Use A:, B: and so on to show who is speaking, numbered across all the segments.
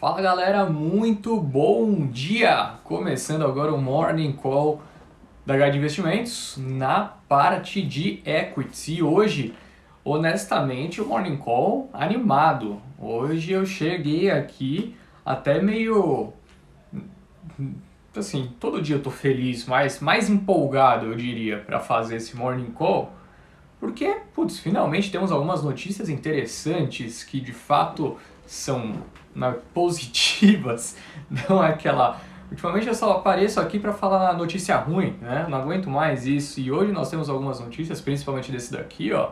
A: Fala galera, muito bom dia! Começando agora o Morning Call da Guide Investimentos na parte de equities. E hoje, honestamente, o Morning Call animado. Hoje eu cheguei aqui até meio assim, todo dia eu tô feliz, mas mais empolgado, eu diria, para fazer esse Morning Call. Porque, putz, finalmente temos algumas notícias interessantes que de fato são positivas, não é aquela. Ultimamente eu só apareço aqui para falar notícia ruim, né? Não aguento mais isso. E hoje nós temos algumas notícias, principalmente desse daqui, ó.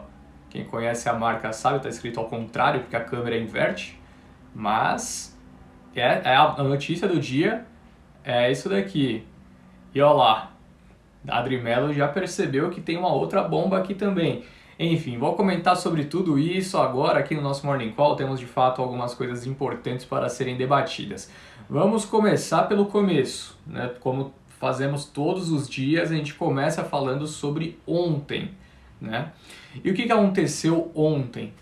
A: Quem conhece a marca sabe, tá escrito ao contrário, porque a câmera inverte. Mas a notícia do dia é isso daqui. E ó lá, Adri Mello já percebeu que tem uma outra bomba aqui também. Enfim, vou comentar sobre tudo isso agora aqui no nosso Morning Call. Temos de fato algumas coisas importantes para serem debatidas. Vamos começar pelo começo, né? Como fazemos todos os dias, a gente começa falando sobre ontem, né? E o que aconteceu ontem?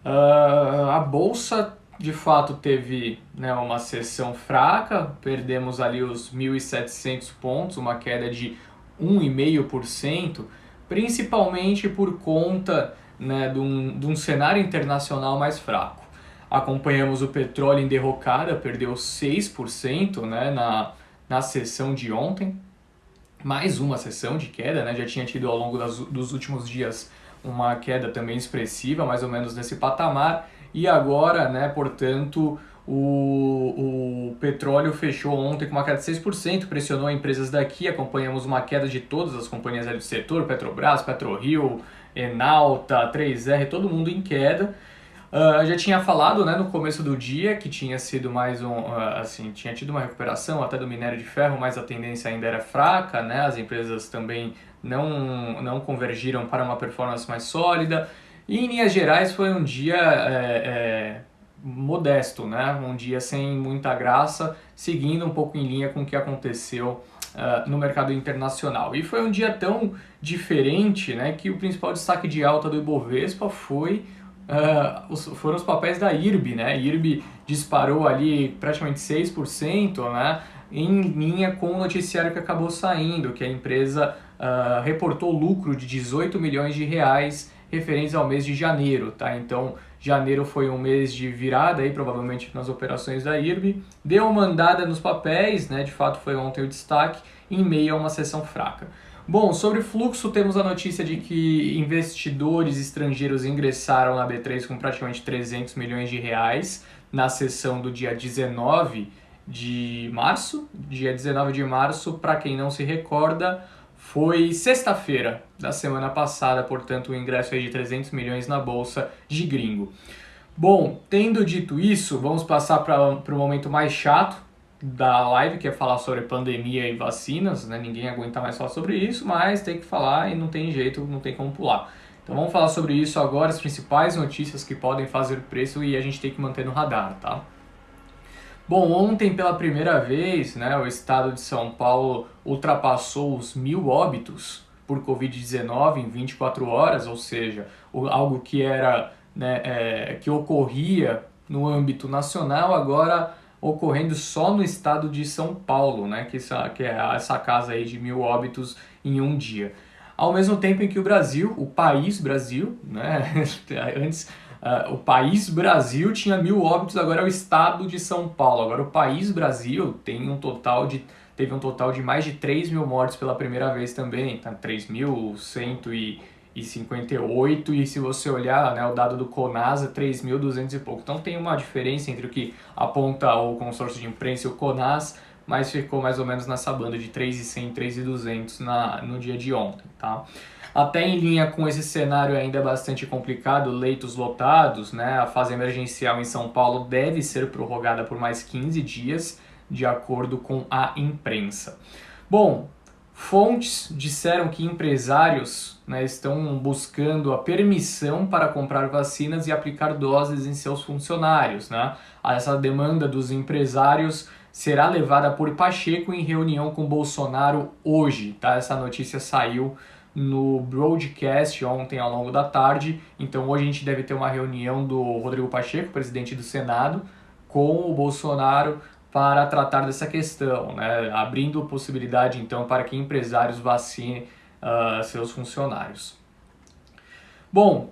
A: A bolsa de fato teve, né, uma sessão fraca, perdemos ali os 1.700 pontos, uma queda de 1,5%, principalmente por conta, né, de um cenário internacional mais fraco. Acompanhamos o petróleo em derrocada, perdeu 6%, né, na sessão de ontem, mais uma sessão de queda, né? Já tinha tido ao longo dos últimos dias uma queda também expressiva, mais ou menos nesse patamar, e agora, né, portanto, o petróleo fechou ontem com uma queda de 6%, pressionou empresas daqui, acompanhamos uma queda de todas as companhias do setor, Petrobras, PetroRio, Enalta, 3R, todo mundo em queda. Já tinha falado, né, no começo do dia que tinha sido mais assim, tinha tido uma recuperação até do minério de ferro, mas a tendência ainda era fraca, né? As empresas também não convergiram para uma performance mais sólida. E em linhas gerais foi um dia modesto, né? Um dia sem muita graça, seguindo um pouco em linha com o que aconteceu no mercado internacional. E foi um dia tão diferente, né, que o principal destaque de alta do Ibovespa foram os papéis da IRB, né? A IRB disparou ali praticamente 6%, né? Em linha com o noticiário que acabou saindo, que a empresa reportou lucro de 18 milhões de reais referentes ao mês de janeiro, tá? Então, janeiro foi um mês de virada aí, provavelmente nas operações da IRB, deu uma andada nos papéis, né? De fato foi ontem o destaque, em meio a uma sessão fraca. Bom, sobre fluxo, temos a notícia de que investidores estrangeiros ingressaram na B3 com praticamente 300 milhões de reais na sessão do dia 19 de março. Dia 19 de março, para quem não se recorda, foi sexta-feira da semana passada, portanto, o ingresso aí de 300 milhões na bolsa de gringo. Bom, tendo dito isso, vamos passar para o momento mais chato da live, que é falar sobre pandemia e vacinas, né? Ninguém aguenta mais falar sobre isso, mas tem que falar e não tem jeito, não tem como pular. Então vamos falar sobre isso agora, as principais notícias que podem fazer preço e a gente tem que manter no radar, tá? Bom, ontem pela primeira vez, né, o estado de São Paulo ultrapassou os 1.000 óbitos por Covid-19 em 24 horas, ou seja, algo que era, né, que ocorria no âmbito nacional, agora ocorrendo só no estado de São Paulo, né, que é essa casa aí de 1.000 óbitos em um dia. Ao mesmo tempo em que o Brasil, o país Brasil, né, antes o país Brasil tinha 1.000 óbitos, agora é o estado de São Paulo. Agora o país Brasil teve um total de mais de 3.000 mortes pela primeira vez também, tá? 3.158 e se você olhar, né, o dado do CONAS é 3.200 e pouco. Então tem uma diferença entre o que aponta o consórcio de imprensa e o CONAS, mas ficou mais ou menos nessa banda de 3.100, 3.200 no dia de ontem, tá? Até em linha com esse cenário ainda bastante complicado, leitos lotados, né? A fase emergencial em São Paulo deve ser prorrogada por mais 15 dias, de acordo com a imprensa. Bom, fontes disseram que empresários, né, estão buscando a permissão para comprar vacinas e aplicar doses em seus funcionários, né? Essa demanda dos empresários será levada por Pacheco em reunião com Bolsonaro hoje, tá? Essa notícia saiu no broadcast ontem ao longo da tarde, então hoje a gente deve ter uma reunião do Rodrigo Pacheco, presidente do Senado, com o Bolsonaro para tratar dessa questão, né? Abrindo possibilidade então para que empresários vacinem seus funcionários. Bom,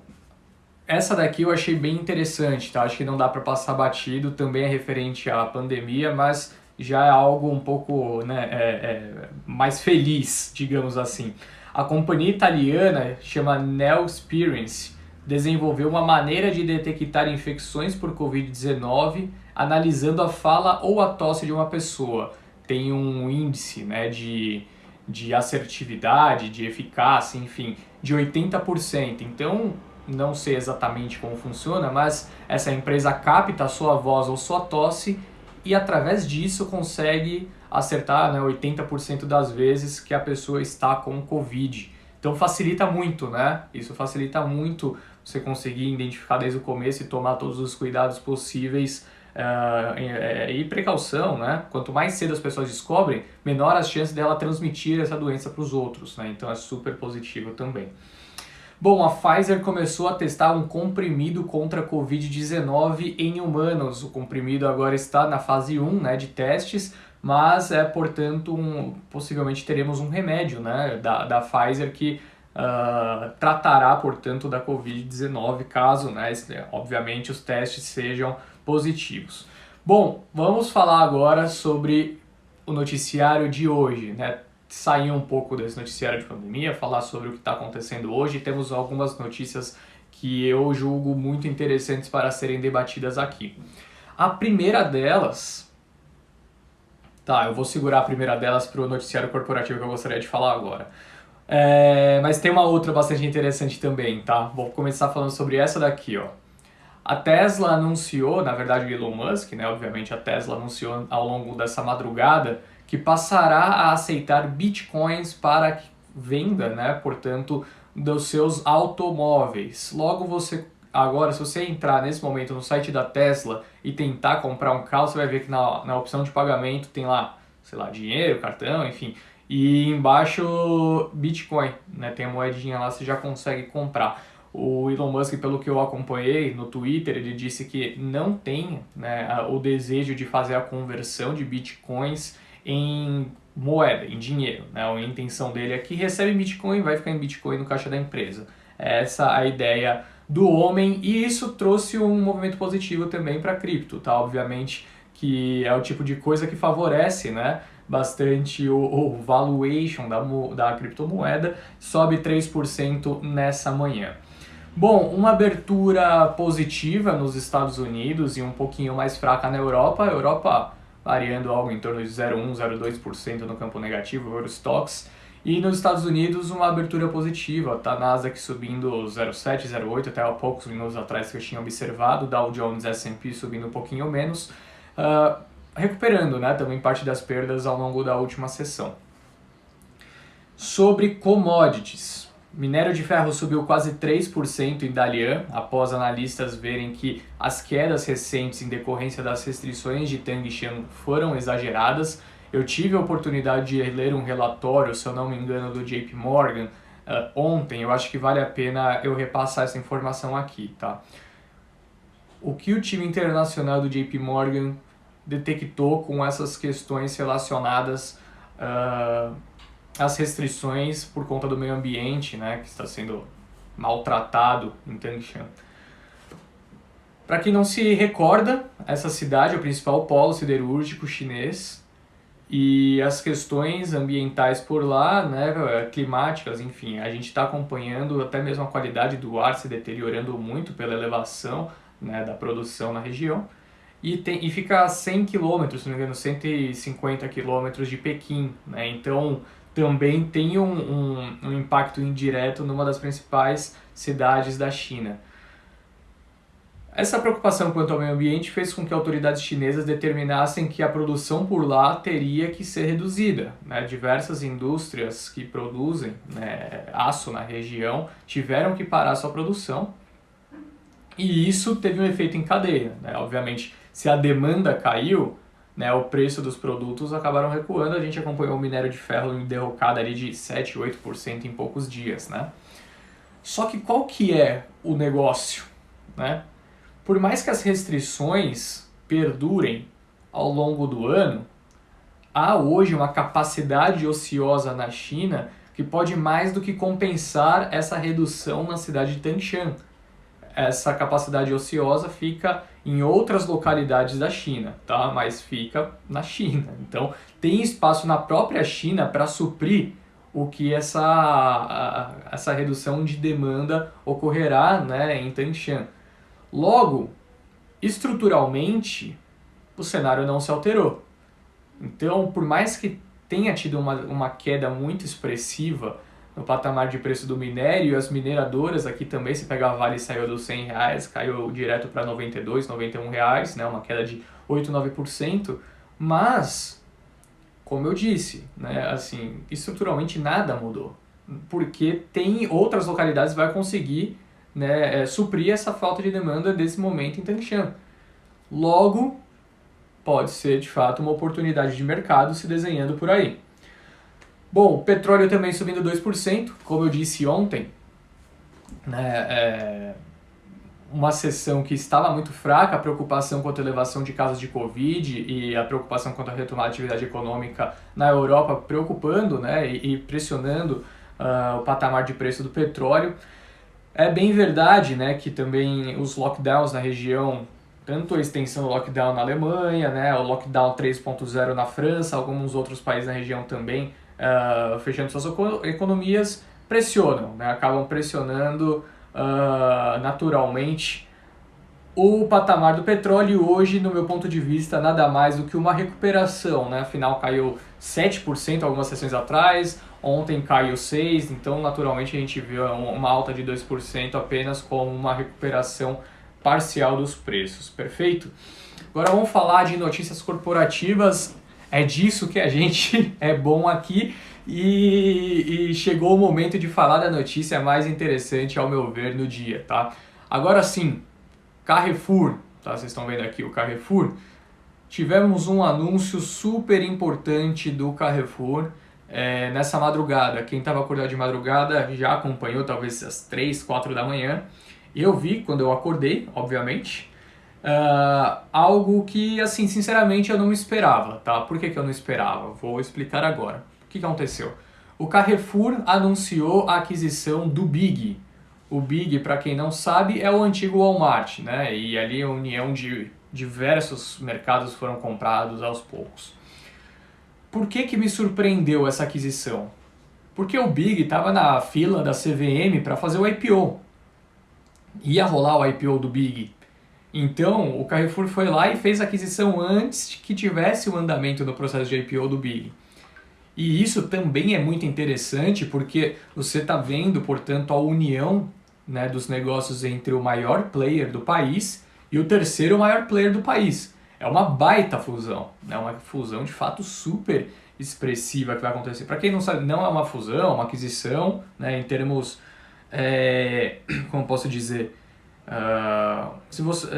A: essa daqui eu achei bem interessante, tá? Acho que não dá para passar batido, também é referente à pandemia, mas já é algo um pouco, né, mais feliz, digamos assim. A companhia italiana chama Neosperience desenvolveu uma maneira de detectar infecções por Covid-19 analisando a fala ou a tosse de uma pessoa. Tem um índice, né, de assertividade, de eficácia, enfim, de 80%. Então, não sei exatamente como funciona, mas essa empresa capta a sua voz ou sua tosse e através disso consegue acertar, né, 80% das vezes que a pessoa está com Covid. Então facilita muito, né? Isso facilita muito você conseguir identificar desde o começo e tomar todos os cuidados possíveis e precaução, né? Quanto mais cedo as pessoas descobrem, menor as chances dela transmitir essa doença para os outros, né? Então é super positivo também. Bom, a Pfizer começou a testar um comprimido contra a Covid-19 em humanos. O comprimido agora está na fase 1, né, de testes, mas portanto, possivelmente teremos um remédio, né, da Pfizer que tratará, portanto, da Covid-19, caso, né, obviamente, os testes sejam positivos. Bom, vamos falar agora sobre o noticiário de hoje, né? Sair um pouco desse noticiário de pandemia, falar sobre o que está acontecendo hoje. Temos algumas notícias que eu julgo muito interessantes para serem debatidas aqui. A primeira delas... Tá, eu vou segurar a primeira delas para o noticiário corporativo que eu gostaria de falar agora. Mas tem uma outra bastante interessante também, tá? Vou começar falando sobre essa daqui, ó. A Tesla anunciou, na verdade o Elon Musk, né? Obviamente a Tesla anunciou ao longo dessa madrugada que passará a aceitar bitcoins para venda, né, portanto, dos seus automóveis. Logo agora, se você entrar nesse momento no site da Tesla e tentar comprar um carro, você vai ver que na opção de pagamento tem lá, sei lá, dinheiro, cartão, enfim, e embaixo Bitcoin, né, tem a moedinha lá, você já consegue comprar. O Elon Musk, pelo que eu acompanhei no Twitter, ele disse que não tem, né, o desejo de fazer a conversão de bitcoins em moeda, em dinheiro, né? A intenção dele é que recebe Bitcoin e vai ficar em Bitcoin no caixa da empresa. Essa é a ideia do homem e isso trouxe um movimento positivo também para a cripto, tá? Obviamente que é o tipo de coisa que favorece, né, bastante o valuation da criptomoeda, sobe 3% nessa manhã. Bom, uma abertura positiva nos Estados Unidos e um pouquinho mais fraca na Europa. A Europa variando algo em torno de 0,1%, 0,2% no campo negativo, Eurostoxx. E nos Estados Unidos, uma abertura positiva, tá? Nasdaq subindo 0,7%, 0,8%, até há poucos minutos atrás que eu tinha observado, Dow Jones S&P subindo um pouquinho menos, recuperando, né, também parte das perdas ao longo da última sessão. Sobre commodities. Minério de ferro subiu quase 3% em Dalian, após analistas verem que as quedas recentes em decorrência das restrições de Tangshan foram exageradas. Eu tive a oportunidade de ler um relatório, se eu não me engano, do JP Morgan ontem. Eu acho que vale a pena eu repassar essa informação aqui, tá? O que o time internacional do JP Morgan detectou com essas questões relacionadas as restrições por conta do meio ambiente, né, que está sendo maltratado em Tangshan. Para quem não se recorda, essa cidade é o principal polo siderúrgico chinês e as questões ambientais por lá, né, climáticas, enfim, a gente está acompanhando até mesmo a qualidade do ar se deteriorando muito pela elevação, né, da produção na região e fica a 100 km, se não me engano, 150 km de Pequim, né, então também tem um impacto indireto numa das principais cidades da China. Essa preocupação quanto ao meio ambiente fez com que autoridades chinesas determinassem que a produção por lá teria que ser reduzida, né? Diversas indústrias que produzem, né, aço na região tiveram que parar sua produção e isso teve um efeito em cadeia, né? Obviamente, se a demanda caiu, né, o preço dos produtos acabaram recuando, a gente acompanhou o minério de ferro em derrocada ali de 7, 8% em poucos dias, né? Só que qual que é o negócio, né? Por mais que as restrições perdurem ao longo do ano, há hoje uma capacidade ociosa na China que pode mais do que compensar essa redução na cidade de Tangshan. Essa capacidade ociosa fica em outras localidades da China, tá? Mas fica na China. Então, tem espaço na própria China para suprir o que essa redução de demanda ocorrerá, né, em Tangshan. Logo, estruturalmente, o cenário não se alterou. Então, por mais que tenha tido uma queda muito expressiva no patamar de preço do minério, as mineradoras aqui também, se pegar a Vale, saiu dos R$100, caiu direto para R$92, R$91, né, uma queda de 8, 9%, mas, como eu disse, né, assim, estruturalmente nada mudou, porque tem outras localidades que vai conseguir, né, suprir essa falta de demanda desse momento em Tangshan. Logo, pode ser de fato uma oportunidade de mercado se desenhando por aí. Bom, petróleo também subindo 2%, como eu disse ontem, né, uma sessão que estava muito fraca, a preocupação quanto à elevação de casos de Covid e a preocupação quanto à retomada da atividade econômica na Europa preocupando, né, e pressionando o patamar de preço do petróleo. É bem verdade, né, que também os lockdowns na região, tanto a extensão do lockdown na Alemanha, né, o lockdown 3.0 na França, alguns outros países na região também fechando suas economias, pressionam, né, acabam pressionando naturalmente o patamar do petróleo. E hoje, no meu ponto de vista, nada mais do que uma recuperação, né? Afinal, caiu 7% algumas sessões atrás, ontem caiu 6%, então naturalmente a gente viu uma alta de 2% apenas como uma recuperação parcial dos preços, perfeito? Agora vamos falar de notícias corporativas, é disso que a gente é bom aqui, e chegou o momento de falar da notícia mais interessante, ao meu ver, no dia, tá? Agora sim, Carrefour, tá? Vocês estão vendo aqui o Carrefour, tivemos um anúncio super importante do Carrefour nessa madrugada. Quem estava acordado de madrugada já acompanhou, talvez às 3, 4 da manhã. Eu vi quando eu acordei, obviamente, algo que, assim, sinceramente eu não esperava, tá? Por que eu não esperava? Vou explicar agora. O que aconteceu? O Carrefour anunciou a aquisição do Big. O Big, para quem não sabe, é o antigo Walmart, né? E ali a união de diversos mercados foram comprados aos poucos. Por que me surpreendeu essa aquisição? Porque o Big estava na fila da CVM para fazer o IPO. Ia rolar o IPO do Big. Então, o Carrefour foi lá e fez a aquisição antes que tivesse o andamento do processo de IPO do Big. E isso também é muito interessante porque você está vendo, portanto, a união, né, dos negócios entre o maior player do país e o terceiro maior player do país. É uma baita fusão, né? Uma fusão de fato super expressiva que vai acontecer. Para quem não sabe, não é uma fusão, é uma aquisição, né, em termos, como posso dizer, se você,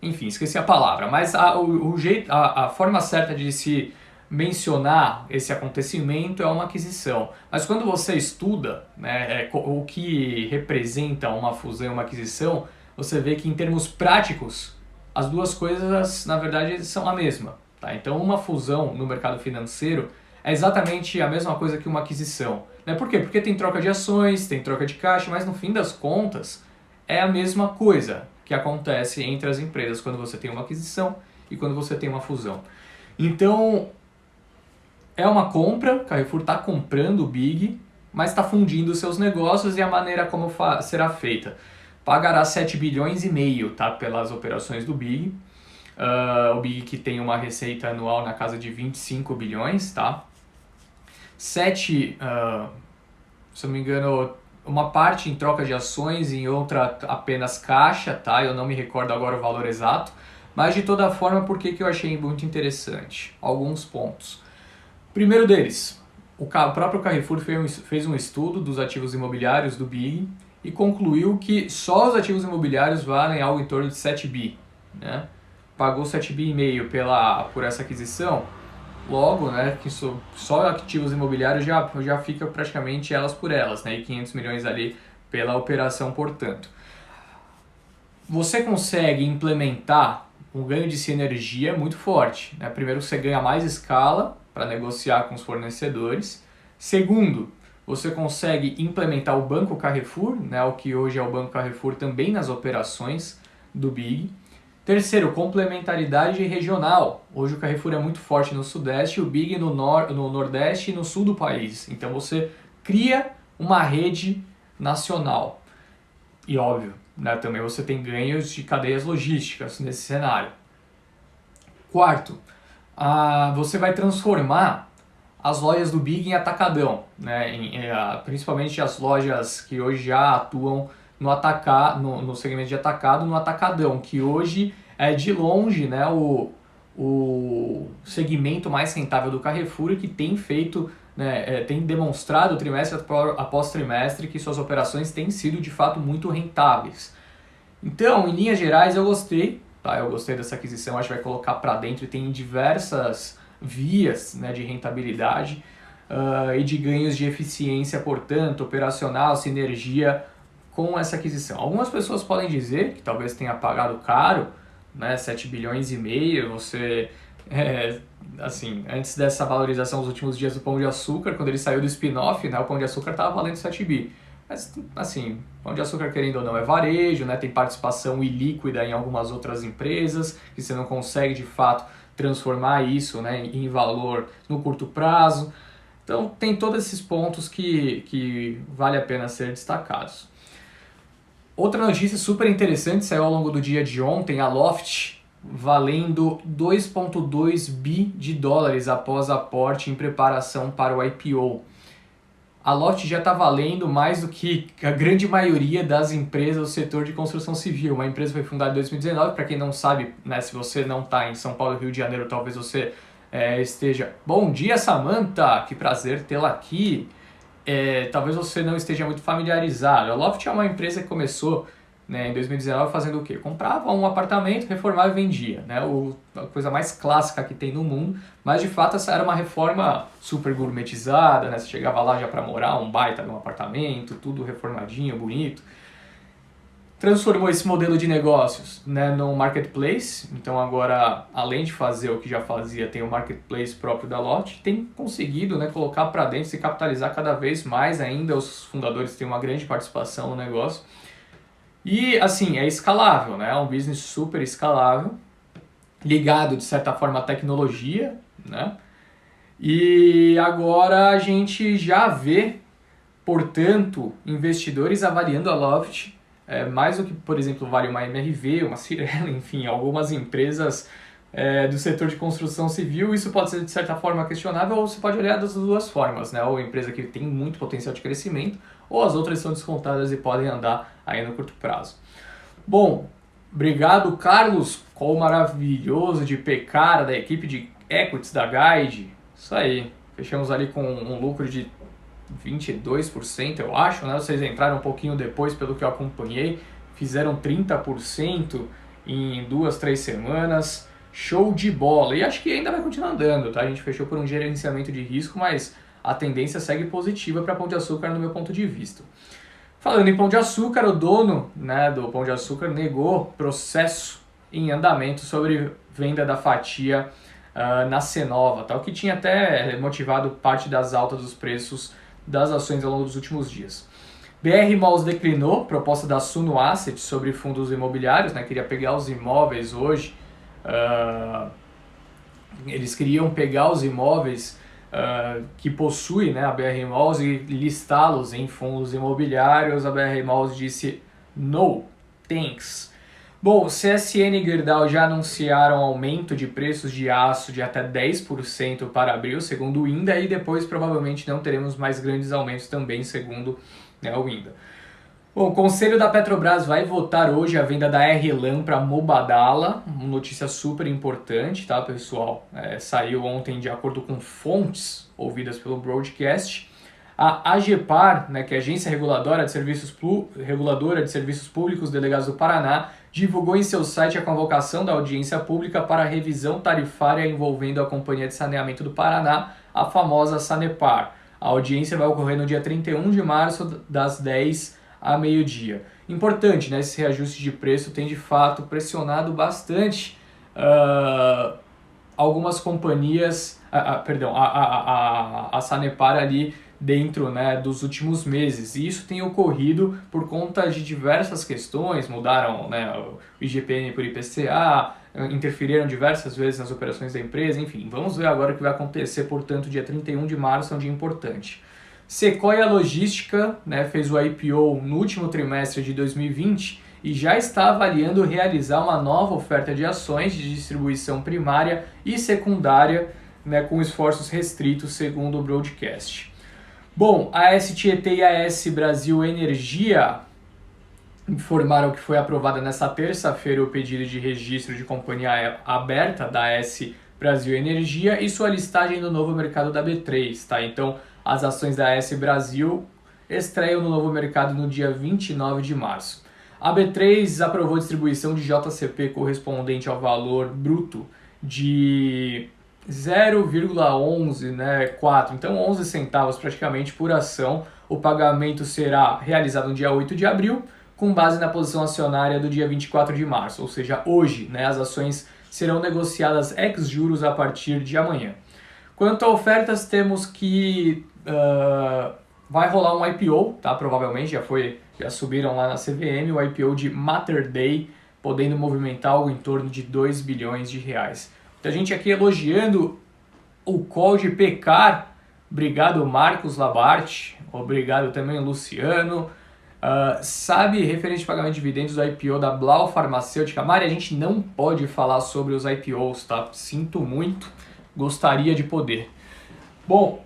A: enfim, esqueci a palavra, mas a forma certa de se mencionar esse acontecimento é uma aquisição. Mas quando você estuda, né, o que representa uma fusão e uma aquisição, você vê que em termos práticos, as duas coisas, na verdade, são a mesma. Tá? Então, uma fusão no mercado financeiro é exatamente a mesma coisa que uma aquisição. Né? Por quê? Porque tem troca de ações, tem troca de caixa, mas no fim das contas, é a mesma coisa que acontece entre as empresas quando você tem uma aquisição e quando você tem uma fusão. Então, é uma compra, o Carrefour está comprando o Big, mas está fundindo seus negócios e a maneira como será feita. Pagará 7 bilhões e meio, tá, pelas operações do Big. O Big que tem uma receita anual na casa de 25 bilhões, tá? 7, se eu não me engano, uma parte em troca de ações e outra apenas caixa, tá? Eu não me recordo agora o valor exato, mas de toda forma, por que eu achei muito interessante? Alguns pontos. Primeiro deles, o próprio Carrefour fez um estudo dos ativos imobiliários do Big e concluiu que só os ativos imobiliários valem algo em torno de 7 bi, né? Pagou 7 bi e meio por essa aquisição, logo, né, que só ativos imobiliários já fica praticamente elas por elas, né, e 500 milhões ali pela operação, portanto. Você consegue implementar um ganho de sinergia muito forte, né? Primeiro, você ganha mais escala para negociar com os fornecedores. Segundo, você consegue implementar o Banco Carrefour, né? O que hoje é o Banco Carrefour, também nas operações do Big. Terceiro, complementaridade regional. Hoje o Carrefour é muito forte no Sudeste, o Big no Nordeste e no Sul do país. Então você cria uma rede nacional. E óbvio, né, também você tem ganhos de cadeias logísticas nesse cenário. Quarto, você vai transformar as lojas do Big em atacadão, né, principalmente as lojas que hoje já atuam no segmento de atacado, no atacadão, que hoje é de longe, né, o segmento mais rentável do Carrefour e que tem feito, né, tem demonstrado trimestre após trimestre que suas operações têm sido de fato muito rentáveis. Então, em linhas gerais, eu gostei, tá? Eu gostei dessa aquisição, acho que vai colocar para dentro e tem diversas vias, né, de rentabilidade e de ganhos de eficiência, portanto, operacional, sinergia com essa aquisição. Algumas pessoas podem dizer que talvez tenha pagado caro, né, 7 bilhões e meio, você, assim, antes dessa valorização nos últimos dias do Pão de Açúcar, quando ele saiu do spin-off, né, o Pão de Açúcar estava valendo 7 bi. Mas, assim, Pão de Açúcar, querendo ou não, é varejo, né, tem participação ilíquida em algumas outras empresas, que você não consegue, de fato, transformar isso, né, em valor no curto prazo. Então, tem todos esses pontos que vale a pena ser destacados. Outra notícia super interessante saiu ao longo do dia de ontem, a Loft valendo 2,2 bi de dólares após aporte em preparação para o IPO. A Loft já está valendo mais do que a grande maioria das empresas do setor de construção civil. Uma empresa foi fundada em 2019, para quem não sabe, né, se você não está em São Paulo, Rio de Janeiro, talvez você esteja... Bom dia, Samantha! Que prazer tê-la aqui! Talvez você não esteja muito familiarizado. A Loft é uma empresa que começou, né, em 2019 fazendo o quê? Comprava um apartamento, reformava e vendia, né? A coisa mais clássica que tem no mundo, mas de fato essa era uma reforma super gourmetizada, né? Você chegava lá já para morar, um baita de um apartamento, tudo reformadinho, bonito. Transformou esse modelo de negócios, né, no marketplace. Então agora, além de fazer o que já fazia, tem o marketplace próprio da Loft, tem conseguido, né, colocar para dentro, se capitalizar cada vez mais ainda. Os fundadores têm uma grande participação no negócio. E assim, é escalável, né? É um business super escalável, ligado de certa forma à tecnologia, né? E agora a gente já vê, portanto, investidores avaliando a Loft mais do que, por exemplo, vale uma MRV, uma Cirela, enfim, algumas empresas do setor de construção civil. Isso pode ser de certa forma questionável, ou você pode olhar das duas formas, né? Ou a empresa que tem muito potencial de crescimento, ou as outras são descontadas e podem andar aí no curto prazo. Bom, obrigado Carlos, qual maravilhoso de Pecara, da equipe de Equities da Guide. Isso aí, fechamos ali com um lucro de 22%, eu acho, né? Vocês entraram um pouquinho depois, pelo que eu acompanhei, fizeram 30% em 2-3 semanas, show de bola, e acho que ainda vai continuar andando, tá? A gente fechou por um gerenciamento de risco, mas a tendência segue positiva para Pão de Açúcar no meu ponto de vista. Falando em Pão de Açúcar, o dono, né, do Pão de Açúcar negou processo em andamento sobre venda da fatia na Cenova, tal, que tinha até motivado parte das altas dos preços das ações ao longo dos últimos dias. BR Malls declinou proposta da Suno Assets sobre fundos imobiliários, né? Queria pegar os imóveis hoje, eles queriam pegar os imóveis que possui, né, a BR Malls e listá-los em fundos imobiliários. A BR Malls disse no, thanks. Bom, CSN e Gerdau já anunciaram aumento de preços de aço de até 10% para abril, segundo o INDA, e depois provavelmente não teremos mais grandes aumentos também, segundo, né, o INDA. Bom, o Conselho da Petrobras vai votar hoje a venda da RLAM para Mubadala, uma notícia super importante, tá, pessoal? Saiu ontem de acordo com fontes ouvidas pelo broadcast. A AGEPAR, né, que é a Agência Reguladora de Serviços Públicos Delegados do Paraná, divulgou em seu site a convocação da audiência pública para a revisão tarifária envolvendo a Companhia de Saneamento do Paraná, a famosa Sanepar. A audiência vai ocorrer no dia 31 de março, das 10 a meio-dia. Importante, né? Esse reajuste de preço tem de fato pressionado bastante algumas companhias, a Sanepar ali dentro, né, dos últimos meses. E isso tem ocorrido por conta de diversas questões, mudaram, né, o IGPM por IPCA, interferiram diversas vezes nas operações da empresa, enfim. Vamos ver agora o que vai acontecer, portanto, dia 31 de março é um dia importante. Sequoia Logística, né, fez o IPO no último trimestre de 2020 e já está avaliando realizar uma nova oferta de ações de distribuição primária e secundária, né, com esforços restritos, segundo o broadcast. Bom, a AS Tietê e a AS Brasil Energia informaram que foi aprovada nesta terça-feira o pedido de registro de companhia aberta da AS Brasil Energia e sua listagem no novo mercado da B3, tá? Então, as ações da AS Brasil estreiam no novo mercado no dia 29 de março. A B3 aprovou a distribuição de JCP correspondente ao valor bruto de 0,11, né, 4, então 11 centavos praticamente por ação. O pagamento será realizado no dia 8 de abril, com base na posição acionária do dia 24 de março, ou seja, hoje, né, as ações serão negociadas ex-juros a partir de amanhã. Quanto a ofertas, temos que vai rolar um IPO, tá? Provavelmente já subiram lá na CVM, o IPO de Mater Dei, podendo movimentar algo em torno de 2 bilhões de reais. Muita gente aqui elogiando o call de Pecar. Obrigado, Marcos Labarte. Obrigado também, Luciano. Sabe, referente ao pagamento de dividendos do IPO da Blau Farmacêutica, Mari, a gente não pode falar sobre os IPOs, tá? Sinto muito, gostaria de poder. Bom,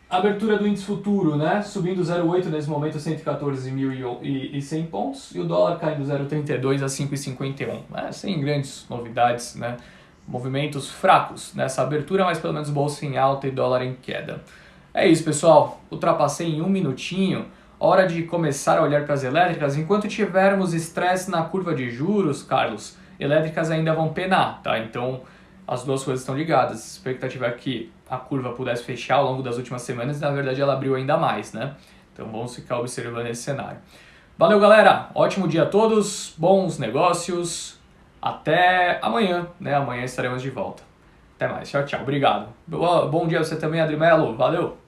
A: abertura do índice futuro, né? Subindo 0,8 nesse momento, 114.100 pontos, e o dólar caindo 0,32 a 5,51. Sem grandes novidades, né? Movimentos fracos nessa abertura, mas pelo menos bolsa em alta e dólar em queda. É isso, pessoal. Ultrapassei em um minutinho. Hora de começar a olhar para as elétricas. Enquanto tivermos estresse na curva de juros, Carlos, elétricas ainda vão penar, tá? Então, as duas coisas estão ligadas. A expectativa é que a curva pudesse fechar ao longo das últimas semanas, e na verdade ela abriu ainda mais, né? Então, vamos ficar observando esse cenário. Valeu, galera! Ótimo dia a todos, bons negócios. Até amanhã, né? Amanhã estaremos de volta. Até mais, tchau, tchau. Obrigado. Bom dia a você também, Adri Mello. Valeu!